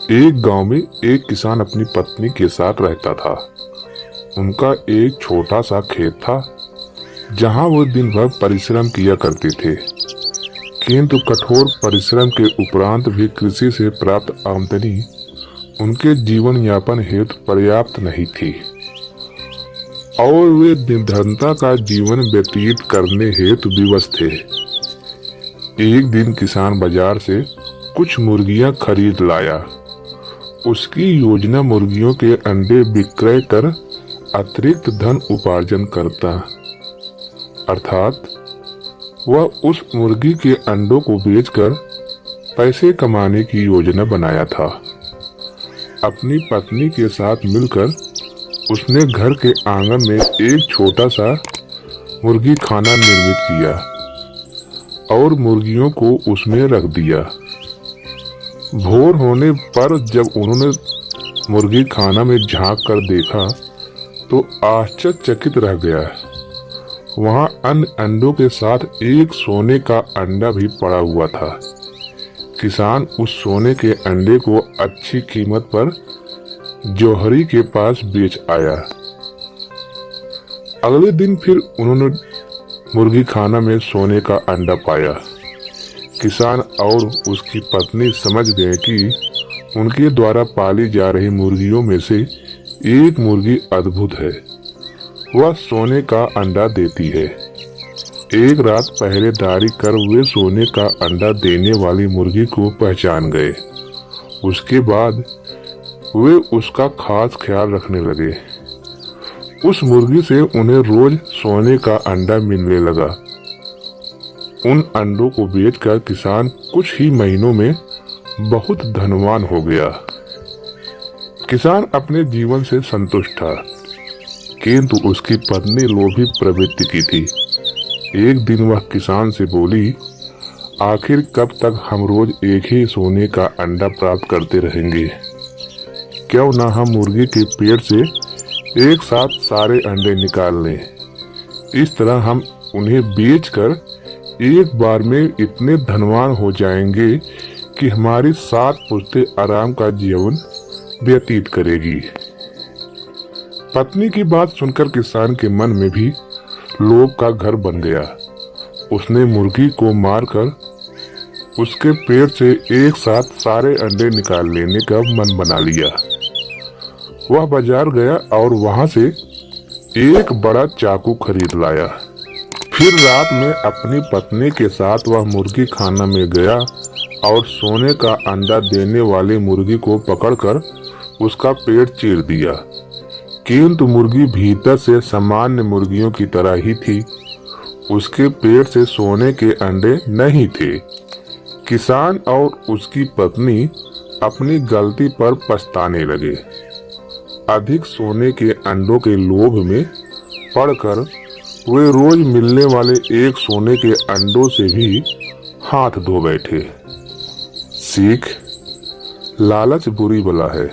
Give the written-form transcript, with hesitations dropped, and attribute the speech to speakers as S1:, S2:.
S1: एक गांव में एक किसान अपनी पत्नी के साथ रहता था। उनका एक छोटा सा खेत था जहां वो दिन भर परिश्रम किया करते थे, किंतु कठोर परिश्रम के उपरांत भी कृषि से प्राप्त आमदनी उनके जीवन यापन हेतु पर्याप्त नहीं थी और वे निर्धनता का जीवन व्यतीत करने हेतु विवश थे। एक दिन किसान बाजार से कुछ मुर्गियां खरीद लाया। उसकी योजना मुर्गियों के अंडे विक्रय कर अतिरिक्त धन उपार्जन करता, अर्थात वह उस मुर्गी के अंडों को बेचकर पैसे कमाने की योजना बनाया था। अपनी पत्नी के साथ मिलकर उसने घर के आंगन में एक छोटा सा मुर्गी खाना निर्मित किया और मुर्गियों को उसमें रख दिया। भोर होने पर जब उन्होंने मुर्गी खाना में झांक कर देखा तो आश्चर्यचकित रह गया। वहां अन्य अंडों के साथ एक सोने का अंडा भी पड़ा हुआ था। किसान उस सोने के अंडे को अच्छी कीमत पर जौहरी के पास बेच आया। अगले दिन फिर उन्होंने मुर्गी खाना में सोने का अंडा पाया। किसान और उसकी पत्नी समझ गए कि उनके द्वारा पाली जा रही मुर्गियों में से एक मुर्गी अद्भुत है, वह सोने का अंडा देती है। एक रात पहरेदारी कर वे सोने का अंडा देने वाली मुर्गी को पहचान गए। उसके बाद वे उसका खास ख्याल रखने लगे। उस मुर्गी से उन्हें रोज सोने का अंडा मिलने लगा। उन अंडों को बेचकर किसान कुछ ही महीनों में बहुत धनवान हो गया। किसान अपने जीवन से संतुष्ट था, किंतु उसकी पत्नी लोभी प्रवृत्ति की थी। एक दिन वह किसान से बोली, आखिर कब तक हम रोज एक ही सोने का अंडा प्राप्त करते रहेंगे? क्यों ना हम मुर्गी के पेट से एक साथ सारे अंडे निकाल लें। इस तरह हम उन्हें बेचकर एक बार में इतने धनवान हो जाएंगे कि हमारी 7 पुश्तें आराम का जीवन व्यतीत करेगी। पत्नी की बात सुनकर किसान के मन में भी लोभ का घर बन गया। उसने मुर्गी को मारकर उसके पेट से एक साथ सारे अंडे निकाल लेने का मन बना लिया। वह बाजार गया और वहां से एक बड़ा चाकू खरीद लाया। फिर रात में अपनी पत्नी के साथ वह मुर्गी खाना में गया और सोने का अंडा देने वाली मुर्गी को पकड़कर उसका पेट चीर दिया, किंतु मुर्गी भीतर से सामान्य मुर्गियों की तरह ही थी। उसके पेट से सोने के अंडे नहीं थे। किसान और उसकी पत्नी अपनी गलती पर पछताने लगे। अधिक सोने के अंडों के लोभ में पड़कर वे रोज मिलने वाले एक सोने के अंडों से भी हाथ धो बैठे। सीख, लालच बुरी बला है।